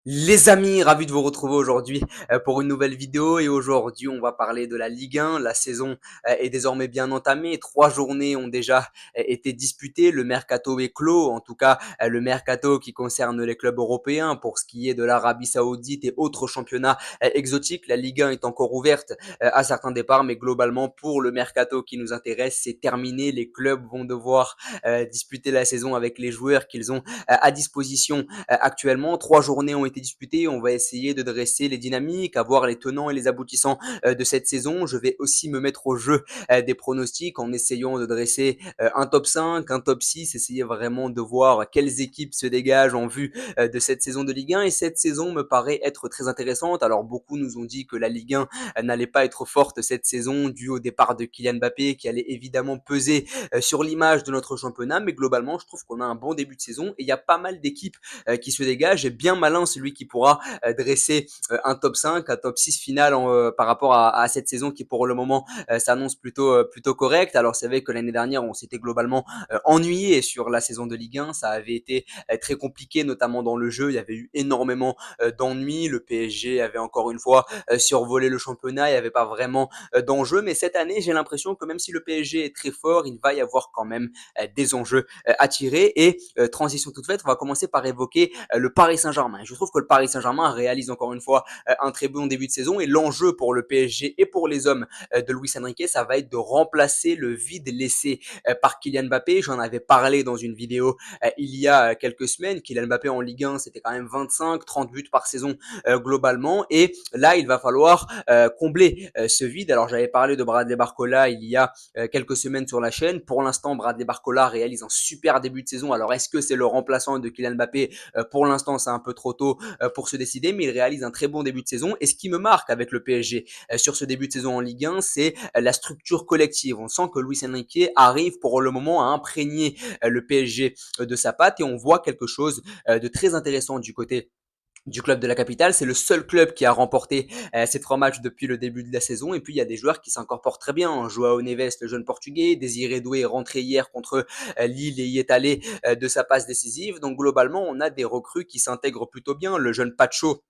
Les amis, ravi de vous retrouver aujourd'hui pour une nouvelle vidéo et aujourd'hui on va parler de la Ligue 1. La saison est désormais bien entamée. 3 journées ont déjà été disputées. Le mercato est clos, en tout cas le mercato qui concerne les clubs européens. Pour ce qui est de l'Arabie Saoudite et autres championnats exotiques, la Ligue 1 est encore ouverte à certains départs, mais globalement pour le mercato qui nous intéresse, c'est terminé. Les clubs vont devoir disputer la saison avec les joueurs qu'ils ont à disposition actuellement. 3 journées ont été disputées. On va essayer de dresser les dynamiques, avoir les tenants et les aboutissants de cette saison. Je vais aussi me mettre au jeu des pronostics en essayant de dresser un top 5, un top 6, essayer vraiment de voir quelles équipes se dégagent en vue de cette saison de Ligue 1. Et cette saison me paraît être très intéressante. Alors beaucoup nous ont dit que la Ligue 1 n'allait pas être forte cette saison dû au départ de Kylian Mbappé qui allait évidemment peser sur l'image de notre championnat. Mais globalement, je trouve qu'on a un bon début de saison et il y a pas mal d'équipes qui se dégage. Et bien malin celui qui pourra dresser un top 5, un top 6 final par rapport à cette saison qui pour le moment s'annonce plutôt correcte. Alors c'est vrai que l'année dernière on s'était globalement ennuyé sur la saison de Ligue 1, ça avait été très compliqué notamment dans le jeu, il y avait eu énormément d'ennuis, le PSG avait encore une fois survolé le championnat, il n'y avait pas vraiment d'enjeu, mais cette année j'ai l'impression que même si le PSG est très fort, il va y avoir quand même des enjeux à tirer. Et transition toute faite, on va commencer par évoquer le Paris Saint-Germain. Je trouve que le Paris Saint-Germain réalise encore une fois un très bon début de saison et l'enjeu pour le PSG et pour les hommes de Luis Enrique, ça va être de remplacer le vide laissé par Kylian Mbappé. J'en avais parlé dans une vidéo il y a quelques semaines. Kylian Mbappé en Ligue 1, c'était quand même 25-30 buts par saison globalement. Et là, il va falloir combler ce vide. Alors, j'avais parlé de Bradley Barcola il y a quelques semaines sur la chaîne. Pour l'instant, Bradley Barcola réalise un super début de saison. Alors, est-ce que c'est le remplaçant de Kylian Mbappé? Pour l'instant, c'est un peu trop tôt pour se décider, mais il réalise un très bon début de saison. Et ce qui me marque avec le PSG sur ce début de saison en Ligue 1, c'est la structure collective. On sent que Luis Enrique arrive pour le moment à imprégner le PSG de sa patte et on voit quelque chose de très intéressant du côté du club de la capitale. C'est le seul club qui a remporté ces 3 matchs depuis le début de la saison. Et puis, il y a des joueurs qui s'incorporent très bien. Joao Neves, le jeune portugais. Désiré Doué est rentré hier contre Lille et y est allé de sa passe décisive. Donc, globalement, on a des recrues qui s'intègrent plutôt bien. Le jeune Pacho,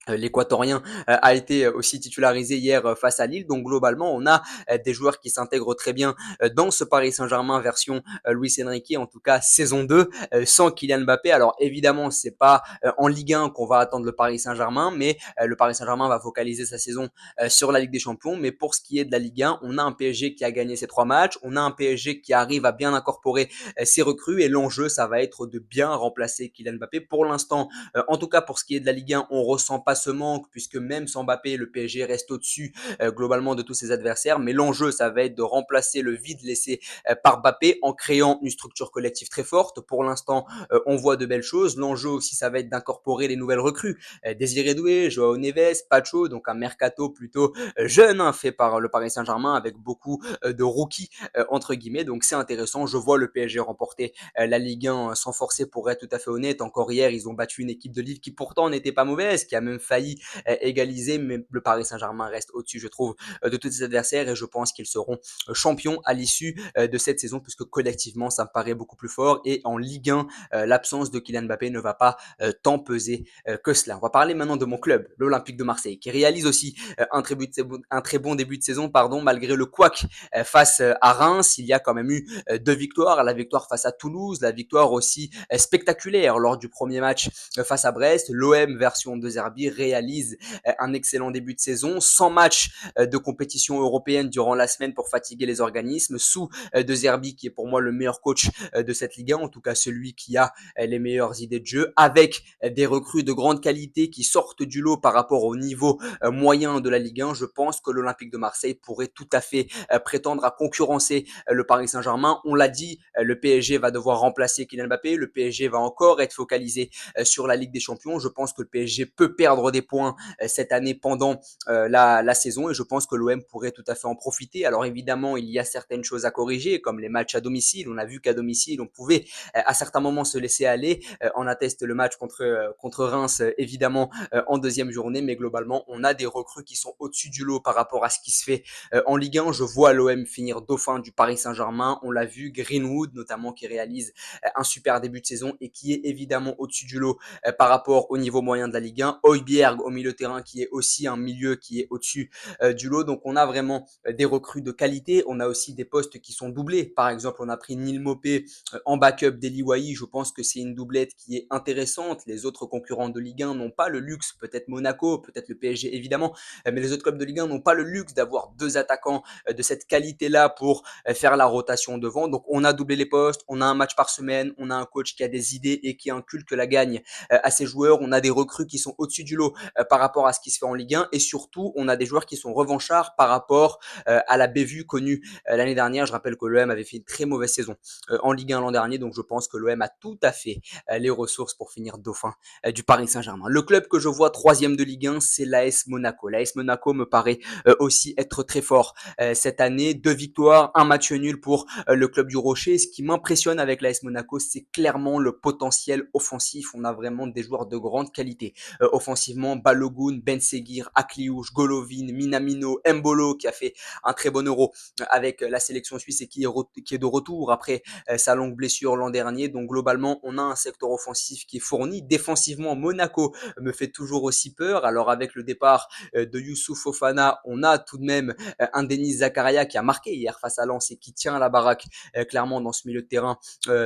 l'Équatorien a été aussi titularisé hier face à Lille. Donc globalement, on a des joueurs qui s'intègrent très bien dans ce Paris Saint-Germain version Luis Enrique, en tout cas saison 2, sans Kylian Mbappé. Alors évidemment, c'est pas en Ligue 1 qu'on va attendre le Paris Saint-Germain, mais le Paris Saint-Germain va focaliser sa saison sur la Ligue des Champions. Mais pour ce qui est de la Ligue 1, on a un PSG qui a gagné ses 3 matchs, on a un PSG qui arrive à bien incorporer ses recrues et l'enjeu, ça va être de bien remplacer Kylian Mbappé. Pour l'instant, en tout cas, pour ce qui est de la Ligue 1, on ressent pas ce manque puisque même sans Mbappé, le PSG reste au-dessus globalement de tous ses adversaires. Mais l'enjeu, ça va être de remplacer le vide laissé par Mbappé en créant une structure collective très forte. Pour l'instant, on voit de belles choses. L'enjeu aussi, ça va être d'incorporer les nouvelles recrues. Désiré Doué, Joao Neves, Pacho, donc un mercato plutôt jeune fait par le Paris Saint-Germain avec beaucoup de rookies entre guillemets. Donc c'est intéressant. Je vois le PSG remporter la Ligue 1 sans forcer pour être tout à fait honnête. Encore hier, ils ont battu une équipe de Lille qui pourtant n'était pas mauvaise, qui a même failli égaliser, mais le Paris Saint-Germain reste au-dessus, je trouve, de tous ses adversaires et je pense qu'ils seront champions à l'issue de cette saison puisque collectivement, ça me paraît beaucoup plus fort et en Ligue 1, l'absence de Kylian Mbappé ne va pas tant peser que cela. On va parler maintenant de mon club, l'Olympique de Marseille, qui réalise aussi un très bon début de saison, pardon, malgré le couac face à Reims. Il y a quand même eu 2 victoires, la victoire face à Toulouse, la victoire aussi spectaculaire lors du premier match face à Brest. L'OM version de Zerbi réalise un excellent début de saison, 100 matchs de compétition européenne durant la semaine pour fatiguer les organismes, sous de Zerbi qui est pour moi le meilleur coach de cette Ligue 1, en tout cas celui qui a les meilleures idées de jeu, avec des recrues de grande qualité qui sortent du lot par rapport au niveau moyen de la Ligue 1. Je pense que l'Olympique de Marseille pourrait tout à fait prétendre à concurrencer le Paris Saint-Germain. On l'a dit, le PSG va devoir remplacer Kylian Mbappé, le PSG va encore être focalisé sur la Ligue des Champions. Je pense que le PSG peut perdre perdre des points cette année pendant la saison et je pense que l'OM pourrait tout à fait en profiter. Alors évidemment, il y a certaines choses à corriger comme les matchs à domicile. On a vu qu'à domicile, on pouvait à certains moments se laisser aller. On atteste le match contre Reims évidemment en deuxième journée, mais globalement, on a des recrues qui sont au-dessus du lot par rapport à ce qui se fait en Ligue 1. Je vois l'OM finir dauphin du Paris Saint-Germain. On l'a vu, Greenwood notamment qui réalise un super début de saison et qui est évidemment au-dessus du lot par rapport au niveau moyen de la Ligue 1. Højbjerg au milieu de terrain qui est aussi un milieu qui est au-dessus du lot. Donc on a vraiment des recrues de qualité. On a aussi des postes qui sont doublés. Par exemple, on a pris Neil Maupay en backup d'Eli Wahi. Je pense que c'est une doublette qui est intéressante. Les autres concurrents de Ligue 1 n'ont pas le luxe, peut-être Monaco, peut-être le PSG évidemment, mais les autres clubs de Ligue 1 n'ont pas le luxe d'avoir deux attaquants de cette qualité-là pour faire la rotation devant. Donc on a doublé les postes, on a un match par semaine, on a un coach qui a des idées et qui inculque la gagne à ses joueurs. On a des recrues qui sont au-dessus du lot par rapport à ce qui se fait en Ligue 1 et surtout on a des joueurs qui sont revanchards par rapport à la bévue connue l'année dernière. Je rappelle que l'OM avait fait une très mauvaise saison en Ligue 1 l'an dernier, donc je pense que l'OM a tout à fait les ressources pour finir dauphin du Paris Saint-Germain. Le club que je vois troisième de Ligue 1, c'est l'AS Monaco. L'AS Monaco me paraît aussi être très fort cette année. 2 victoires, un match nul pour le club du Rocher. Ce qui m'impressionne avec l'AS Monaco, c'est clairement le potentiel offensif. On a vraiment des joueurs de grande qualité. Offensivement, Balogun, Ben Seguir, Akliouche, Golovin, Minamino, Mbolo qui a fait un très bon euro avec la sélection suisse et qui est de retour après sa longue blessure l'an dernier. Donc globalement, on a un secteur offensif qui est fourni. Défensivement, Monaco me fait toujours aussi peur. Alors avec le départ de Youssouf Fofana, on a tout de même un Denis Zakaria qui a marqué hier face à Lens et qui tient la baraque clairement dans ce milieu de terrain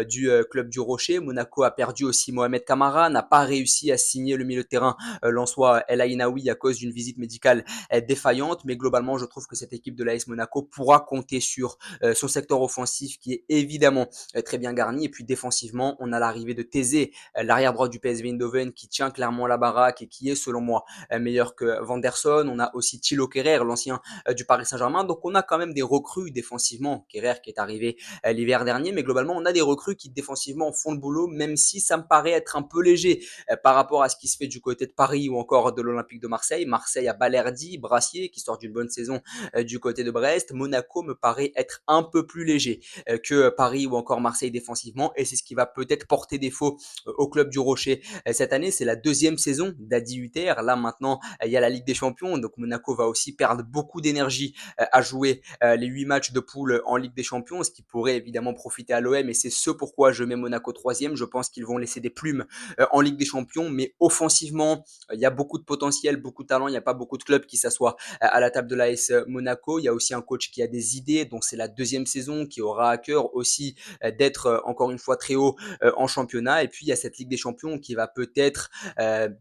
du club du Rocher. Monaco a perdu aussi Mohamed Kamara, n'a pas réussi à signer le milieu de terrain lensois El Ainaoui à cause d'une visite médicale défaillante, mais globalement je trouve que cette équipe de l'AS Monaco pourra compter sur son secteur offensif qui est évidemment très bien garni et puis défensivement on a l'arrivée de Thésée, l'arrière droit du PSV Eindhoven qui tient clairement la baraque et qui est selon moi meilleur que Vanderson. On a aussi Thilo Kehrer, l'ancien du Paris Saint-Germain, donc on a quand même des recrues défensivement. Kehrer qui est arrivé l'hiver dernier, mais globalement on a des recrues qui défensivement font le boulot, même si ça me paraît être un peu léger par rapport à ce qui se fait du côté de Paris ou encore de l'Olympique de Marseille. Marseille a Balerdi, Brassier qui sort d'une bonne saison du côté de Brest. Monaco me paraît être un peu plus léger que Paris ou encore Marseille défensivement et c'est ce qui va peut-être porter défaut au club du Rocher cette année. C'est la deuxième saison d'Adi Hutter. Là maintenant il y a la Ligue des Champions, donc Monaco va aussi perdre beaucoup d'énergie à jouer les 8 matchs de poule en Ligue des Champions, ce qui pourrait évidemment profiter à l'OM et c'est ce pourquoi je mets Monaco troisième. Je pense qu'ils vont laisser des plumes en Ligue des Champions, mais offensivement, il y a beaucoup de potentiel, beaucoup de talent. Il n'y a pas beaucoup de clubs qui s'assoient à la table de l'AS Monaco. Il y a aussi un coach qui a des idées, donc c'est la deuxième saison qui aura à cœur aussi d'être encore une fois très haut en championnat. Et puis il y a cette Ligue des Champions qui va peut-être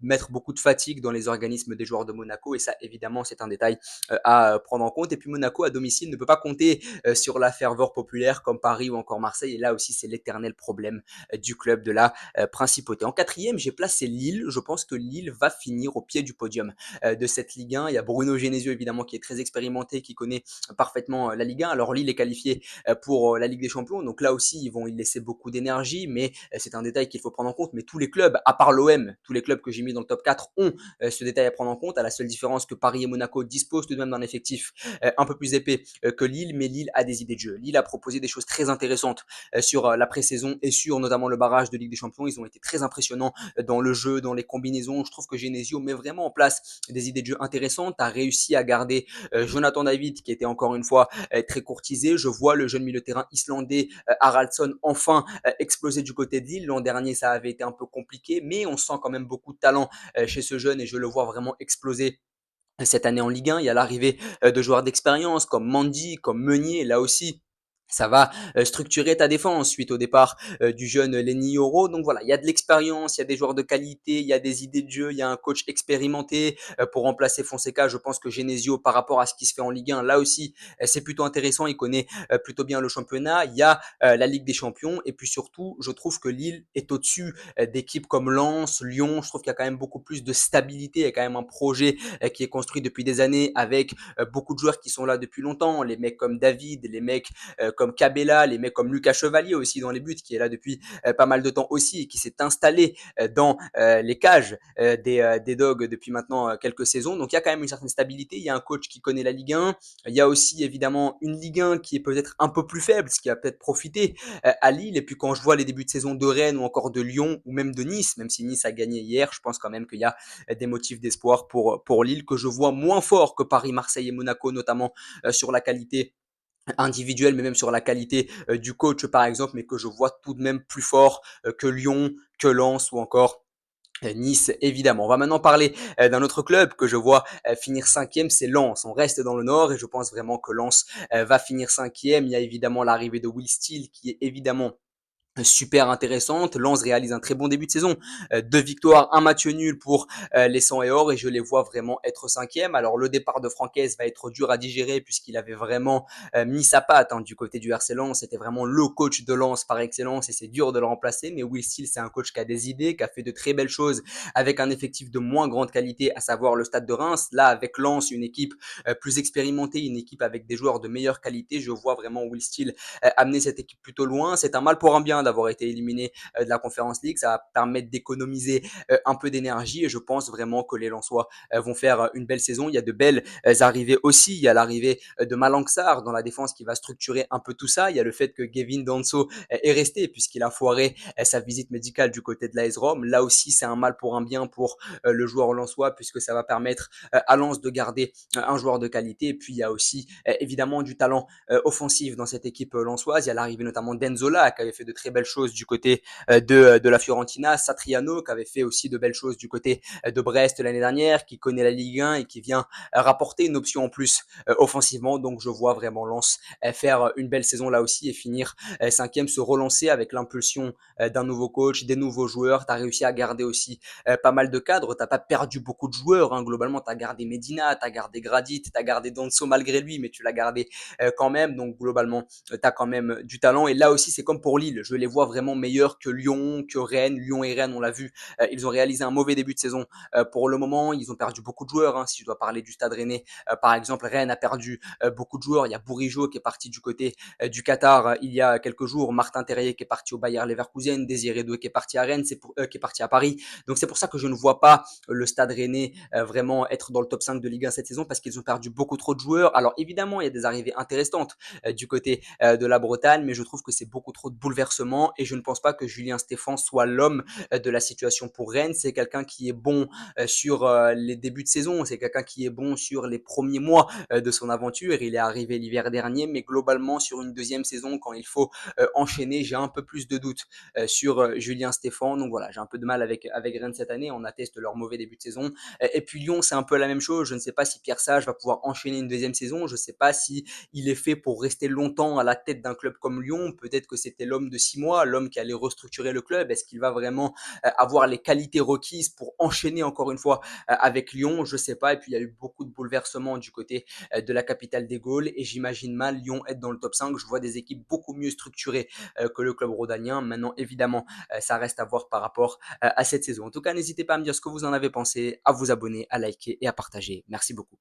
mettre beaucoup de fatigue dans les organismes des joueurs de Monaco. Et ça, évidemment, c'est un détail à prendre en compte. Et puis Monaco à domicile ne peut pas compter sur la ferveur populaire comme Paris ou encore Marseille. Et là aussi, c'est l'éternel problème du club de la principauté. En quatrième, j'ai placé Lille. Je pense que Lille va finir au pied du podium de cette Ligue 1. Il y a Bruno Genesio évidemment qui est très expérimenté, qui connaît parfaitement la Ligue 1. Alors Lille est qualifié pour la Ligue des Champions, donc là aussi ils vont y laisser beaucoup d'énergie, mais c'est un détail qu'il faut prendre en compte. Mais tous les clubs, à part l'OM, tous les clubs que j'ai mis dans le top 4 ont ce détail à prendre en compte, à la seule différence que Paris et Monaco disposent tout de même d'un effectif un peu plus épais que Lille, mais Lille a des idées de jeu. Lille a proposé des choses très intéressantes sur la pré-saison et sur notamment le barrage de Ligue des Champions. Ils ont été très impressionnants dans le jeu, dans les combinaisons. Je trouve que Genesio met vraiment en place des idées de jeu intéressantes, a réussi à garder Jonathan David qui était encore une fois très courtisé. Je vois le jeune milieu de terrain islandais Haraldsson enfin exploser du côté de Lille. L'an dernier ça avait été un peu compliqué, mais on sent quand même beaucoup de talent chez ce jeune et je le vois vraiment exploser cette année en Ligue 1. Il y a l'arrivée de joueurs d'expérience comme Mandy, comme Meunier, là aussi. Ça va structurer ta défense suite au départ du jeune Lenny Yoro. Donc voilà, il y a de l'expérience, il y a des joueurs de qualité, il y a des idées de jeu, il y a un coach expérimenté pour remplacer Fonseca. Je pense que Genesio, par rapport à ce qui se fait en Ligue 1, là aussi, c'est plutôt intéressant. Il connaît plutôt bien le championnat. Il y a la Ligue des Champions. Et puis surtout, je trouve que Lille est au-dessus d'équipes comme Lens, Lyon. Je trouve qu'il y a quand même beaucoup plus de stabilité. Il y a quand même un projet qui est construit depuis des années avec beaucoup de joueurs qui sont là depuis longtemps. Les mecs comme David, les mecs comme Cabella, les mecs comme Lucas Chevalier aussi dans les buts, qui est là depuis pas mal de temps aussi et qui s'est installé dans les cages des Dogs depuis maintenant quelques saisons. Donc il y a quand même une certaine stabilité. Il y a un coach qui connaît la Ligue 1. Il y a aussi évidemment une Ligue 1 qui est peut-être un peu plus faible, ce qui a peut-être profité à Lille. Et puis quand je vois les débuts de saison de Rennes ou encore de Lyon ou même de Nice, même si Nice a gagné hier, je pense quand même qu'il y a des motifs d'espoir pour Lille que je vois moins fort que Paris, Marseille et Monaco, notamment sur la qualité individuelle, mais même sur la qualité du coach par exemple, mais que je vois tout de même plus fort que Lyon, que Lens ou encore Nice, évidemment. On va maintenant parler d'un autre club que je vois finir cinquième, c'est Lens. On reste dans le Nord et je pense vraiment que Lens va finir cinquième. Il y a évidemment l'arrivée de Will Steele qui est évidemment super intéressante. Lens réalise un très bon début de saison. 2 victoires, un match nul pour les 100 et or et je les vois vraiment être cinquième. Alors le départ de Francaise va être dur à digérer puisqu'il avait vraiment mis sa patte du côté du RC Lens. C'était vraiment le coach de Lens par excellence et c'est dur de le remplacer. Mais Will Steele, c'est un coach qui a des idées, qui a fait de très belles choses avec un effectif de moins grande qualité, à savoir le Stade de Reims. Là, avec Lens, une équipe plus expérimentée, une équipe avec des joueurs de meilleure qualité, je vois vraiment Will Steele amener cette équipe plutôt loin. C'est un mal pour un bien d'avoir été éliminé de la Conference League. Ça va permettre d'économiser un peu d'énergie et je pense vraiment que les Lensois vont faire une belle saison. Il y a de belles arrivées aussi. Il y a l'arrivée de Malang Sarr dans la défense qui va structurer un peu tout ça. Il y a le fait que Gavin Danso est resté puisqu'il a foiré sa visite médicale du côté de l'AS Rome. Là aussi, c'est un mal pour un bien pour le joueur lensois puisque ça va permettre à Lens de garder un joueur de qualité. Et puis, il y a aussi évidemment du talent offensif dans cette équipe lensoise. Il y a l'arrivée notamment d'Enzola qui avait fait de très belles choses du côté de la Fiorentina, Satriano qui avait fait aussi de belles choses du côté de Brest l'année dernière, qui connaît la Ligue 1 et qui vient rapporter une option en plus offensivement. Donc je vois vraiment Lens faire une belle saison là aussi et finir cinquième, se relancer avec l'impulsion d'un nouveau coach, des nouveaux joueurs. Tu as réussi à garder aussi pas mal de cadres. Tu n'as pas perdu beaucoup de joueurs. Globalement, tu as gardé Medina, tu as gardé Gradit, tu as gardé Danso malgré lui, mais tu l'as gardé quand même. Donc globalement, tu as quand même du talent. Et là aussi, c'est comme pour Lille. Je les vois vraiment meilleurs que Lyon, que Rennes. Lyon et Rennes, on l'a vu, ils ont réalisé un mauvais début de saison pour le moment. Ils ont perdu beaucoup de joueurs. Si je dois parler du Stade Rennais, par exemple, Rennes a perdu beaucoup de joueurs. Il y a Bourigeaud qui est parti du côté du Qatar il y a quelques jours. Martin Terrier qui est parti au Bayer Leverkusen. Désiré Doué qui est parti à Rennes, qui est parti à Paris. Donc c'est pour ça que je ne vois pas le Stade Rennais vraiment être dans le top 5 de Ligue 1 cette saison parce qu'ils ont perdu beaucoup trop de joueurs. Alors évidemment, il y a des arrivées intéressantes du côté de la Bretagne, mais je trouve que c'est beaucoup trop de bouleversements et je ne pense pas que Julien Stéphan soit l'homme de la situation pour Rennes. C'est quelqu'un qui est bon sur les débuts de saison, c'est quelqu'un qui est bon sur les premiers mois de son aventure. Il est arrivé l'hiver dernier, mais globalement sur une deuxième saison, quand il faut enchaîner, j'ai un peu plus de doutes sur Julien Stéphan. Donc voilà, j'ai un peu de mal avec Rennes cette année. On atteste leur mauvais début de saison. Et puis Lyon, c'est un peu la même chose. Je ne sais pas si Pierre Sage va pouvoir enchaîner une deuxième saison. Je ne sais pas si il est fait pour rester longtemps à la tête d'un club comme Lyon. Peut-être que c'était l'homme de 6 mois, l'homme qui allait restructurer le club. Est-ce qu'il va vraiment avoir les qualités requises pour enchaîner encore une fois avec Lyon? Je ne sais pas. Et puis il y a eu beaucoup de bouleversements du côté de la capitale des Gaules et j'imagine mal Lyon être dans le top 5. Je vois des équipes beaucoup mieux structurées que le club rhodanien. Maintenant, évidemment, ça reste à voir par rapport à cette saison. En tout cas, n'hésitez pas à me dire ce que vous en avez pensé, à vous abonner, à liker et à partager. Merci beaucoup.